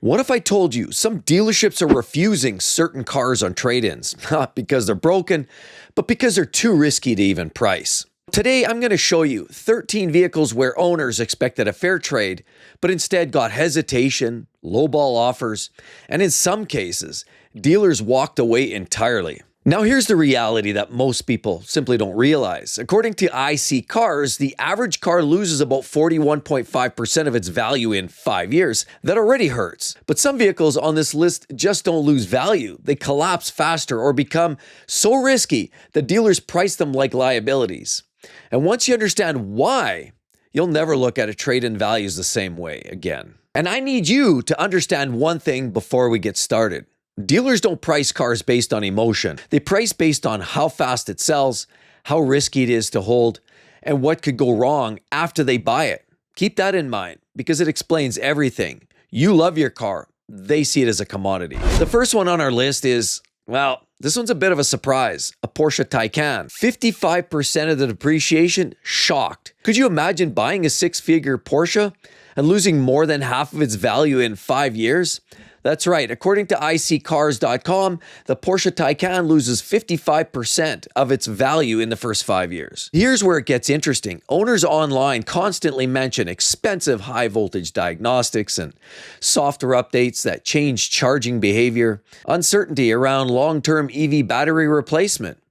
What if I told you some dealerships are refusing certain cars on trade-ins? Not because they're broken, but because they're too risky to even price. Today, I'm going to show you 13 vehicles where owners expected a fair trade, but instead got hesitation, lowball offers, and in some cases, dealers walked away entirely. Now here's the reality that most people simply don't realize. According to IC Cars, the average car loses about 41.5% of its value in 5 years. That already hurts. But some vehicles on this list just don't lose value. They collapse faster or become so risky that dealers price them like liabilities. And once you understand why, you'll never look at a trade-in values the same way again. And I need you to understand one thing before we get started. Dealers don't price cars based on emotion. They price based on how fast it sells, how risky it is to hold, and what could go wrong after they buy it. Keep that in mind because it explains everything. You love your car. They see it as a commodity. The first one on our list is, well, this one's a bit of a surprise. A Porsche Taycan. 55% of the depreciation? Shocked. Could you imagine buying a six-figure Porsche and losing more than half of its value in 5 years? That's right. According to iccars.com, the Porsche Taycan loses 55% of its value in the first 5 years. Here's where it gets interesting. Owners online constantly mention expensive high-voltage diagnostics and software updates that change charging behavior, uncertainty around long-term EV battery replacement.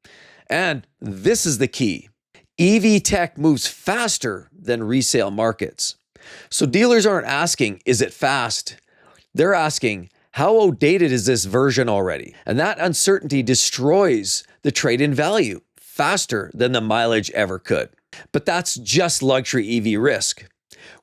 And this is the key. EV tech moves faster than resale markets. So dealers aren't asking, is it fast? They're asking, how outdated is this version already? And that uncertainty destroys the trade-in value faster than the mileage ever could. But that's just luxury EV risk.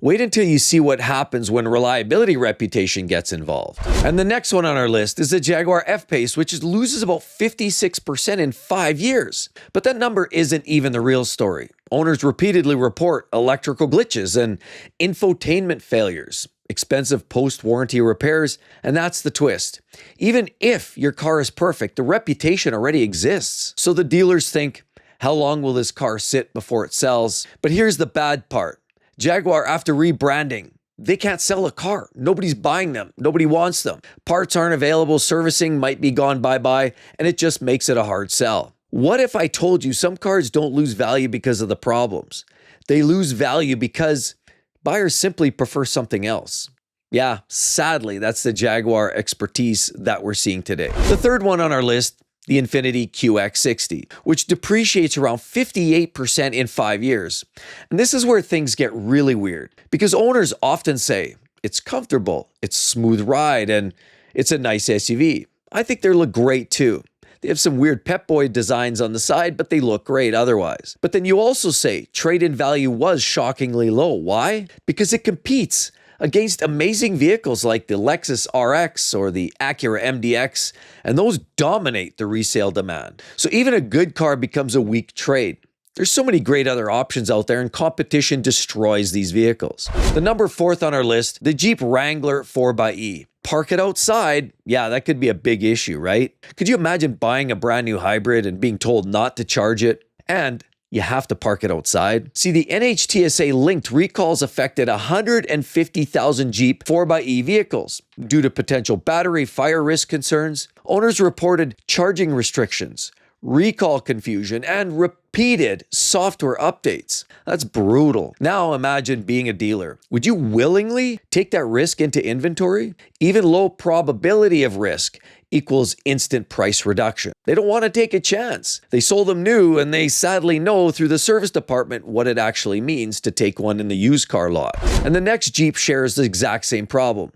Wait until you see what happens when reliability reputation gets involved. And the next one on our list is the Jaguar F-Pace, which loses about 56% in 5 years. But that number isn't even the real story. Owners repeatedly report electrical glitches and infotainment failures, expensive post-warranty repairs, and that's the twist. Even if your car is perfect, the reputation already exists. So the dealers think, how long will this car sit before it sells? But here's the bad part. Jaguar, after rebranding, they can't sell a car. Nobody's buying them. Nobody wants them. Parts aren't available. Servicing might be gone bye-bye, and it just makes it a hard sell. What if I told you some cars don't lose value because of the problems? They lose value because buyers simply prefer something else. Yeah, sadly, that's the Jaguar expertise that we're seeing today. The third one on our list, the Infiniti QX60, which depreciates around 58% in 5 years. And this is where things get really weird because owners often say, it's comfortable, it's a smooth ride, and it's a nice SUV. I think they look great too. They have some weird Pep Boy designs on the side, but they look great otherwise. But then you also say trade-in value was shockingly low. Why? Because it competes against amazing vehicles like the Lexus RX or the Acura MDX, and those dominate the resale demand. So even a good car becomes a weak trade. There's so many great other options out there, and competition destroys these vehicles. The number 4th on our list, the Jeep Wrangler 4xe. Park it outside, yeah, that could be a big issue, right? Could you imagine buying a brand new hybrid and being told not to charge it? And you have to park it outside? See, the NHTSA linked recalls affected 150,000 Jeep 4xe vehicles. Due to potential battery fire risk concerns, owners reported charging restrictions, recall confusion, and repeated software updates. That's brutal. Now imagine being a dealer. Would you willingly take that risk into inventory? Even low probability of risk equals instant price reduction. They don't want to take a chance. They sold them new and they sadly know through the service department what it actually means to take one in the used car lot. And the next Jeep shares the exact same problem,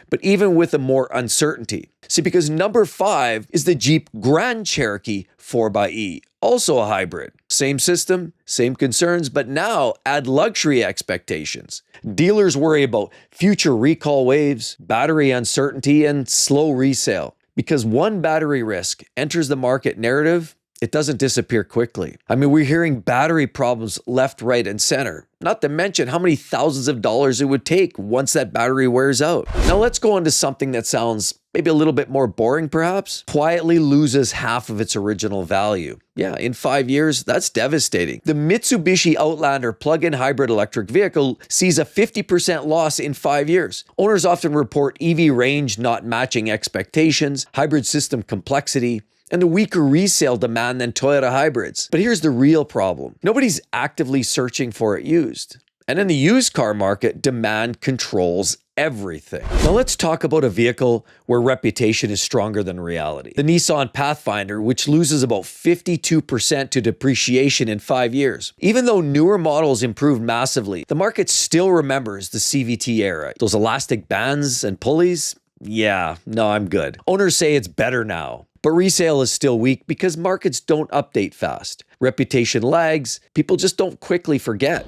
but even with a more uncertainty. See, because number 5 is the Jeep Grand Cherokee 4xe, also a hybrid. Same system, same concerns, but now add luxury expectations. Dealers worry about future recall waves, battery uncertainty, and slow resale. Because one battery risk enters the market narrative, it doesn't disappear quickly. I mean, we're hearing battery problems left, right, and center. Not to mention how many thousands of dollars it would take once that battery wears out. Now let's go into something that sounds maybe a little bit more boring perhaps, quietly loses half of its original value. Yeah, in 5 years, that's devastating. The Mitsubishi Outlander plug-in hybrid electric vehicle sees a 50% loss in 5 years. Owners often report EV range not matching expectations, hybrid system complexity, and a weaker resale demand than Toyota hybrids. But here's the real problem. Nobody's actively searching for it used. And in the used car market, demand controls everything. Now let's talk about a vehicle where reputation is stronger than reality. The Nissan Pathfinder, which loses about 52% to depreciation in 5 years. Even though newer models improved massively, the market still remembers the CVT era. Those elastic bands and pulleys, yeah, no, I'm good. Owners say it's better now. But resale is still weak because markets don't update fast. Reputation lags, people just don't quickly forget.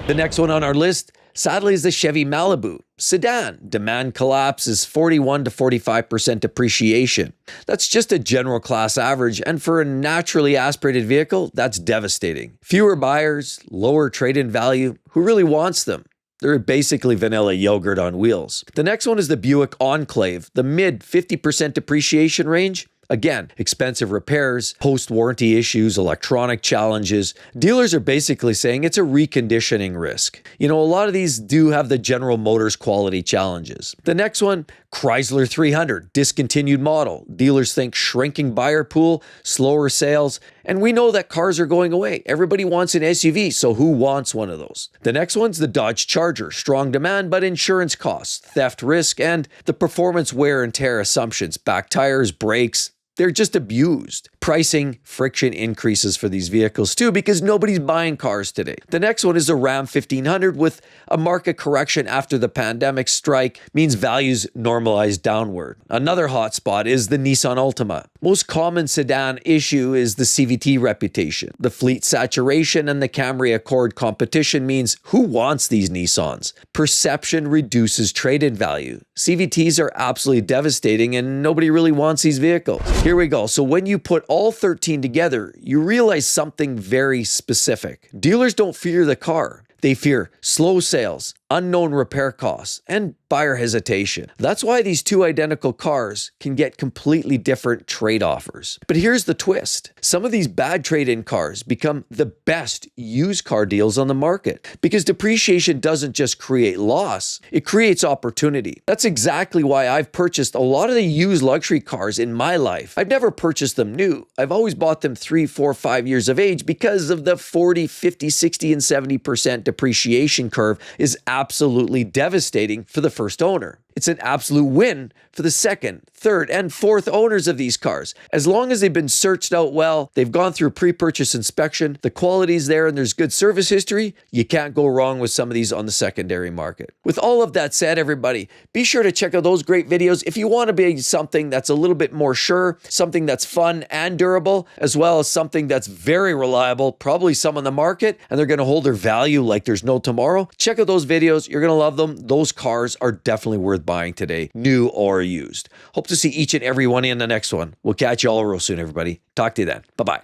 The next one on our list, sadly, is the Chevy Malibu. Sedan. Demand collapses 41 to 45% depreciation. That's just a general class average, and for a naturally aspirated vehicle, that's devastating. Fewer buyers, lower trade-in value. Who really wants them? They're basically vanilla yogurt on wheels. The next one is the Buick Enclave, the mid 50% depreciation range. Again, expensive repairs, post-warranty issues, electronic challenges. Dealers are basically saying it's a reconditioning risk. You know, a lot of these do have the General Motors quality challenges. The next one, Chrysler 300, discontinued model. Dealers think shrinking buyer pool, slower sales, and we know that cars are going away. Everybody wants an SUV, so who wants one of those? The next one's the Dodge Charger. Strong demand, but insurance costs, theft risk, and the performance wear and tear assumptions. Back tires, brakes, they're just abused. Pricing, friction increases for these vehicles too because nobody's buying cars today. The next one is the Ram 1500 with a market correction after the pandemic strike means values normalize downward. Another hot spot is the Nissan Altima. Most common sedan issue is the CVT reputation. The fleet saturation and the Camry Accord competition means who wants these Nissans? Perception reduces trade-in value. CVTs are absolutely devastating and nobody really wants these vehicles. Here we go. So when you put all 13 together, you realize something very specific. Dealers don't fear the car. They fear slow sales, unknown repair costs, and buyer hesitation. That's why these two identical cars can get completely different trade offers. But here's the twist. Some of these bad trade-in cars become the best used car deals on the market because depreciation doesn't just create loss, it creates opportunity. That's exactly why I've purchased a lot of the used luxury cars in my life. I've never purchased them new. I've always bought them 3, 4, 5 years of age because of the 40, 50, 60, and 70% depreciation curve is absolutely devastating for the first owner. It's an absolute win for the second, third, and fourth owners of these cars. As long as they've been searched out well, they've gone through pre-purchase inspection, the quality's there, and there's good service history, you can't go wrong with some of these on the secondary market. With all of that said, everybody, be sure to check out those great videos if you want to be something that's a little bit more sure, something that's fun and durable, as well as something that's very reliable, probably some on the market, and they're going to hold their value like there's no tomorrow. Check out those videos. You're going to love them. Those cars are definitely worth buying today, new or used. Hope to see each and every one in the next one. We'll catch you all real soon, everybody. Talk to you then. Bye-bye.